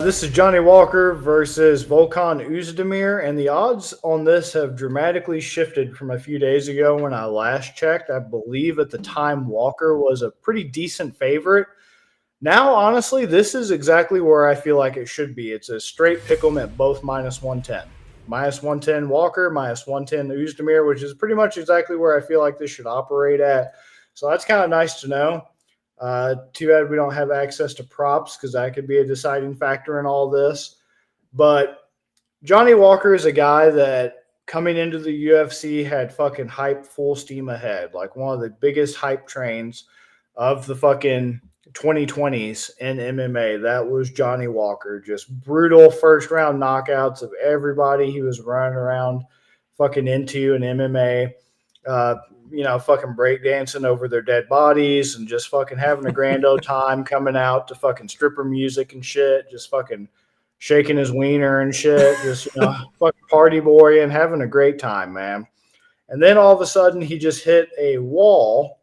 This is Johnny Walker versus Volkan Oezdemir, and the odds on this have dramatically shifted from a few days ago when I last checked. I believe at the time Walker was a pretty decent favorite. Now, honestly, this is exactly where I feel like it should be. It's a straight pick 'em at both minus 110. Minus 110 Walker, minus 110 Oezdemir, which is pretty much exactly where I feel like this should operate at. So that's kind of nice to know. Too bad we don't have access to props because that could be a deciding factor in all this. But Johnny Walker is a guy that coming into the UFC had fucking hype full steam ahead, like one of the biggest hype trains of the fucking 2020s in MMA. That was Johnny Walker. Just brutal first round knockouts of everybody he was running around fucking into in MMA. Uh, fucking breakdancing over their dead bodies and just fucking having a grand old time coming out to fucking stripper music and shit, just fucking shaking his wiener and shit, just, fucking party boy and having a great time, man. And then all of a sudden he just hit a wall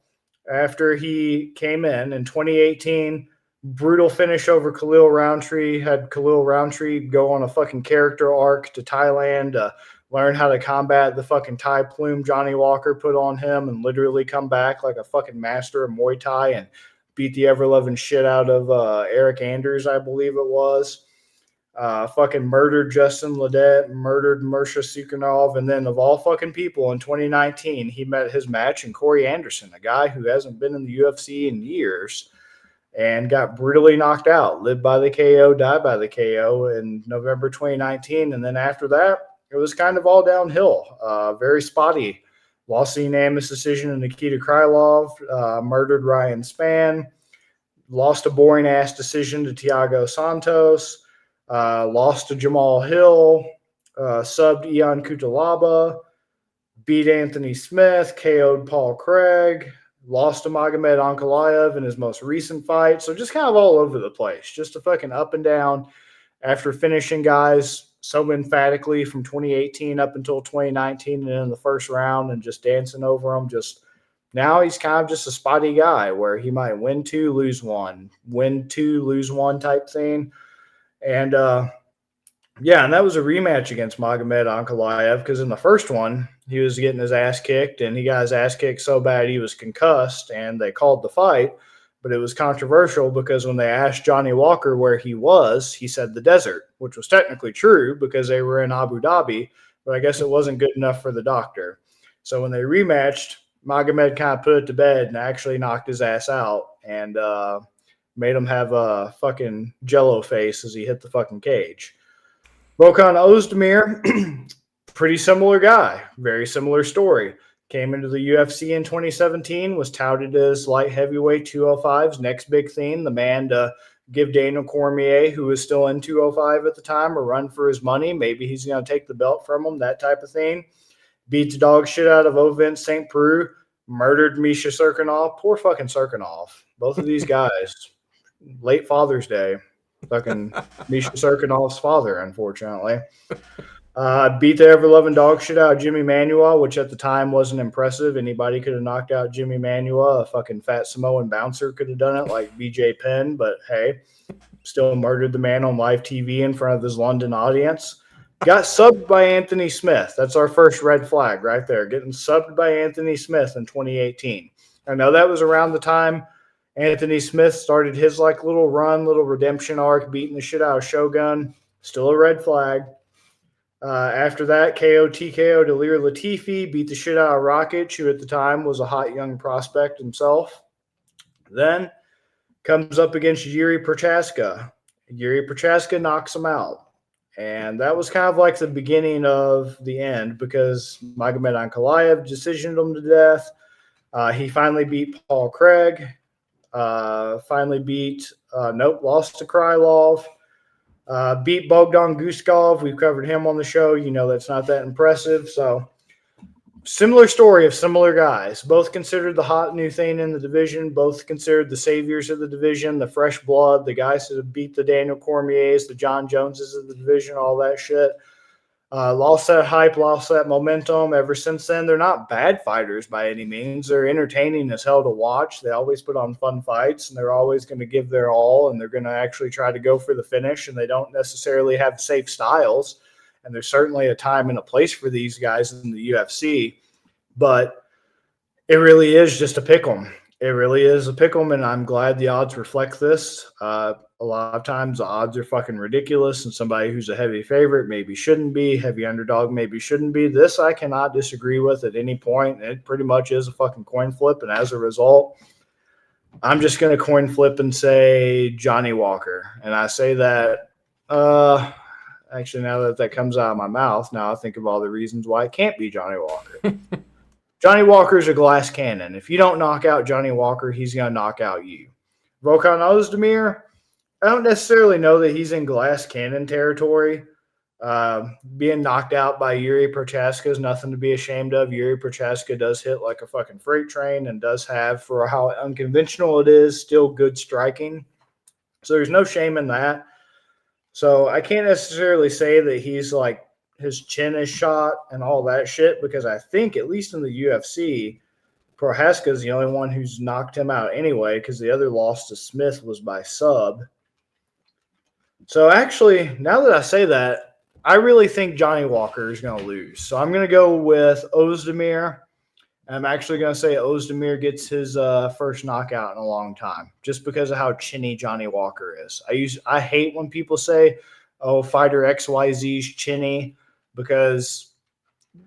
after he came in 2018. Brutal finish over Khalil Roundtree. Had Khalil Roundtree go on a fucking character arc to Thailand, learn how to combat the fucking Thai plume Johnny Walker put on him and literally come back like a fucking master of Muay Thai and beat the ever-loving shit out of Eric Anders, I believe it was. Fucking murdered Justin Ledet, murdered Mersha Sukhanov, and then of all fucking people in 2019, he met his match in Corey Anderson, a guy who hasn't been in the UFC in years and got brutally knocked out, lived by the KO, died by the KO in November 2019. And then after that, it was kind of all downhill. Very spotty. Lost the unanimous decision in Nikita Krylov, murdered Ryan Spann, lost a boring ass decision to Thiago Santos, lost to Jamal Hill, subbed Ian Kutalaba, beat Anthony Smith, KO'd Paul Craig, lost to Magomed Ankalaev in his most recent fight. So just kind of all over the place. Just a fucking up and down after finishing guys so emphatically from 2018 up until 2019 and in the first round and just dancing over them. Just now he's kind of just a spotty guy where he might win two, lose one, win two, lose one type thing. And and that was a rematch against Magomed Ankalaev because in the first one, he was getting his ass kicked and he got his ass kicked so bad he was concussed and they called the fight. But it was controversial because when they asked Johnny Walker where he was, he said the desert, which was technically true because they were in Abu Dhabi, but I guess it wasn't good enough for the doctor. So when they rematched, Magomed kind of put it to bed and actually knocked his ass out and made him have a fucking jello face as he hit the fucking cage. Volkan Oezdemir, pretty similar guy, very similar story. Came into the UFC in 2017, was touted as light heavyweight 205's next big thing, the man to give Daniel Cormier, who was still in 205 at the time, a run for his money. Maybe he's going to take the belt from him, that type of thing. Beat the dog shit out of Ovin St. Preux, murdered Misha Serkinov. Poor fucking Serkinov. Both of these guys, late Father's Day. Fucking Misha Serkinov's father, unfortunately. Beat the ever-loving dog shit out of Jimmy Manuwa, which at the time wasn't impressive. Anybody could have knocked out Jimmy Manuwa. A fucking fat Samoan bouncer could have done it like BJ Penn, but hey, still murdered the man on live TV in front of his London audience. Got subbed by Anthony Smith. That's our first red flag right there, getting subbed by Anthony Smith in 2018. I know that was around the time Anthony Smith started his like little run, little redemption arc, beating the shit out of Shogun. Still a red flag. After that, KO TKO Dalir Latifi, beat the shit out of Rakic, who at the time was a hot young prospect himself. Then comes up against Yuri Prochaska. Yuri Prochaska knocks him out. And that was kind of like the beginning of the end because Magomed Ankalaev decisioned him to death. He finally beat Paul Craig. Lost to Krylov. Beat Bogdan Guskov. We've covered him on the show. You know that's not that impressive. So similar story of similar guys. Both considered the hot new thing in the division. Both considered the saviors of the division, the fresh blood, the guys that have beat the Daniel Cormiers, the John Joneses of the division, all that shit. Lost that hype, lost that momentum. Ever since then, they're not bad fighters by any means. They're entertaining as hell to watch. They always put on fun fights, and they're always going to give their all, and they're going to actually try to go for the finish, and they don't necessarily have safe styles. And there's certainly a time and a place for these guys in the UFC, but it really is just a pick 'em. It really is a pick 'em, and I'm glad the odds reflect this. A lot of times the odds are fucking ridiculous, and somebody who's a heavy favorite maybe shouldn't be, heavy underdog maybe shouldn't be. This I cannot disagree with at any point. It pretty much is a fucking coin flip, and as a result, I'm just going to coin flip and say Johnny Walker. And I say that, actually, now that that comes out of my mouth, now I think of all the reasons why it can't be Johnny Walker. Johnny Walker's a glass cannon. If you don't knock out Johnny Walker, he's going to knock out you. Volkan Oezdemir, I don't necessarily know that he's in glass cannon territory. Being knocked out by Yuri Prochaska is nothing to be ashamed of. Yuri Prochaska does hit like a fucking freight train and does have, for how unconventional it is, still good striking. So there's no shame in that. So I can't necessarily say that he's like, his chin is shot and all that shit, because I think, at least in the UFC, Prochaska is the only one who's knocked him out anyway, because the other loss to Smith was by sub. So actually, now that I say that, I really think Johnny Walker is going to lose. So I'm going to go with Oezdemir. I'm actually going to say Oezdemir gets his first knockout in a long time, just because of how chinny Johnny Walker is. I hate when people say, "Oh, fighter XYZ's chinny," because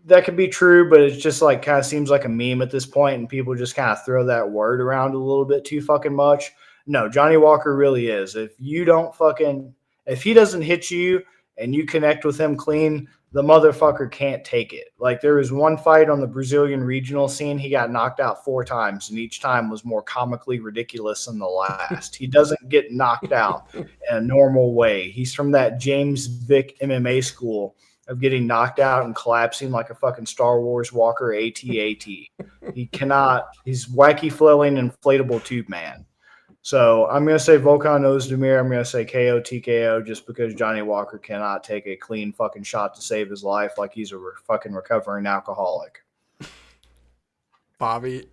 that could be true, but it's just like kind of seems like a meme at this point, and people just kind of throw that word around a little bit too fucking much. No, Johnny Walker really is. If he doesn't hit you and you connect with him clean, the motherfucker can't take it. Like, there was one fight on the Brazilian regional scene, he got knocked out 4 times, and each time was more comically ridiculous than the last. He doesn't get knocked out in a normal way. He's from that James Vick MMA school of getting knocked out and collapsing like a fucking Star Wars walker AT-AT. He cannot. He's wacky flailing inflatable tube man. So I'm going to say Volkan Oezdemir. I'm going to say KO TKO, just because Johnny Walker cannot take a clean fucking shot to save his life like he's a fucking recovering alcoholic. Bobby,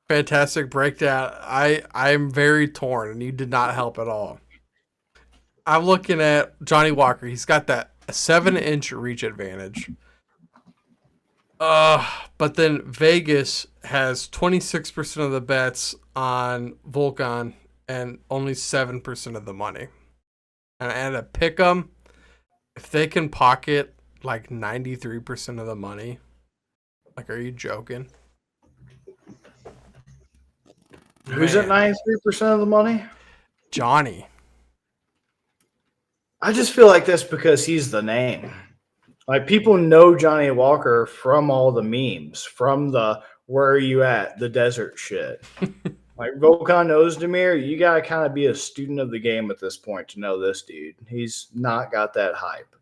fantastic breakdown. I'm very torn, and you did not help at all. I'm looking at Johnny Walker. He's got that 7-inch reach advantage. But then Vegas has 26% of the bets on Volkan and only 7% of the money. And at a pick 'em, if they can pocket like 93% of the money, like, are you joking? Who's at 93% of the money? Johnny. I just feel like that's because he's the name. Like, people know Johnny Walker from all the memes, from the "where are you at?" the desert shit. Like, Volkan Oezdemir, you got to kind of be a student of the game at this point to know this dude. He's not got that hype.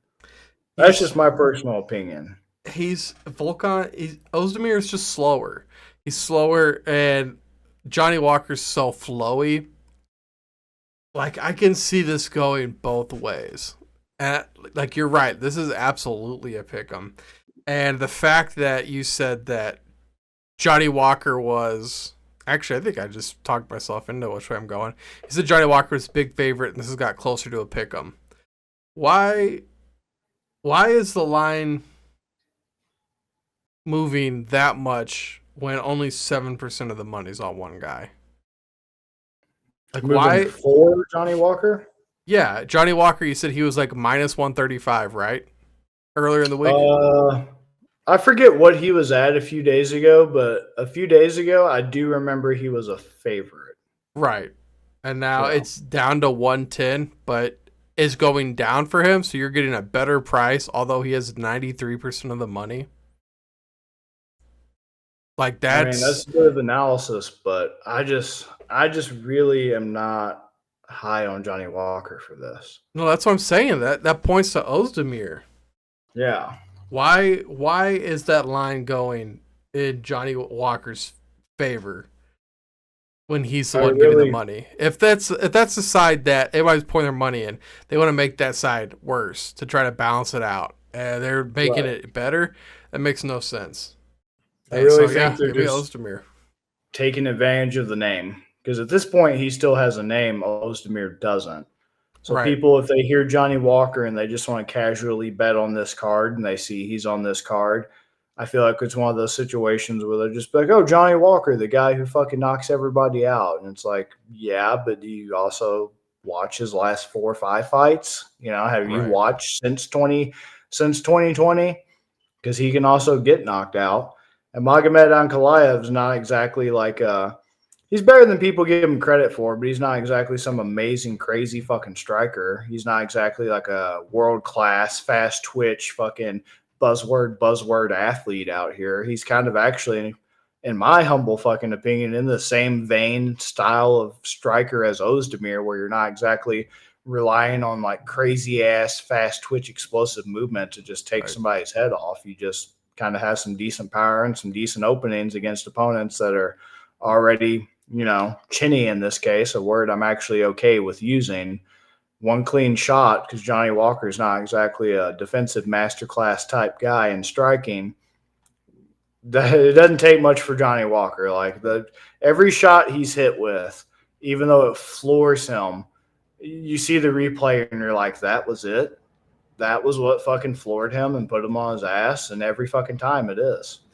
That's just my personal opinion. Oezdemir is just slower. He's slower, and Johnny Walker's so flowy. Like, I can see this going both ways. And, like, you're right. This is absolutely a pick 'em. And the fact that you said that Johnny Walker was... Actually, I think I just talked myself into which way I'm going. He said Johnny Walker was big favorite, and this has got closer to a pick 'em. Why is the line moving that much when only 7% of the money's on one guy? Like, moving why for Johnny Walker? Yeah, Johnny Walker, you said he was like minus 135, right? Earlier in the week? I forget what he was at a few days ago, but a few days ago, I do remember he was a favorite. Right. And now it's down to 110, but is going down for him, so you're getting a better price, although he has 93% of the money. Like, that's good analysis, but I just really am not high on Johnny Walker for this. No, that's what I'm saying. That points to Oezdemir. Yeah. Why is that line going in Johnny Walker's favor when he's the one giving the money? If that's the side that everybody's pouring their money in, they want to make that side worse to try to balance it out. and they're making Right. it better. That makes no sense. I And really so think yeah, they're give me just Ozdemir. taking advantage of the name because at this point he still has a name. Ozdemir doesn't. So Right. people, if they hear Johnny Walker and they just want to casually bet on this card and they see he's on this card, I feel like it's one of those situations where they're just like, "Oh, Johnny Walker, the guy who fucking knocks everybody out," and it's like, yeah, but do you also watch his last 4 or 5 fights? Have you Right. watched since 2020? Because he can also get knocked out. And Magomed Ankalaev is not exactly like he's better than people give him credit for, but he's not exactly some amazing, crazy fucking striker. He's not exactly like a world class, fast twitch, fucking buzzword athlete out here. He's kind of actually, in my humble fucking opinion, in the same vein style of striker as Ozdemir, where you're not exactly relying on like crazy ass, fast twitch, explosive movement to just take Right. somebody's head off. You just kind of have some decent power and some decent openings against opponents that are already chinny in this case, a word I'm actually okay with using. One clean shot, because Johnny Walker is not exactly a defensive masterclass type guy in striking. It doesn't take much for Johnny Walker. Like every shot he's hit with, even though it floors him, you see the replay and you're like, that was it. That was what fucking floored him and put him on his ass. And every fucking time it is.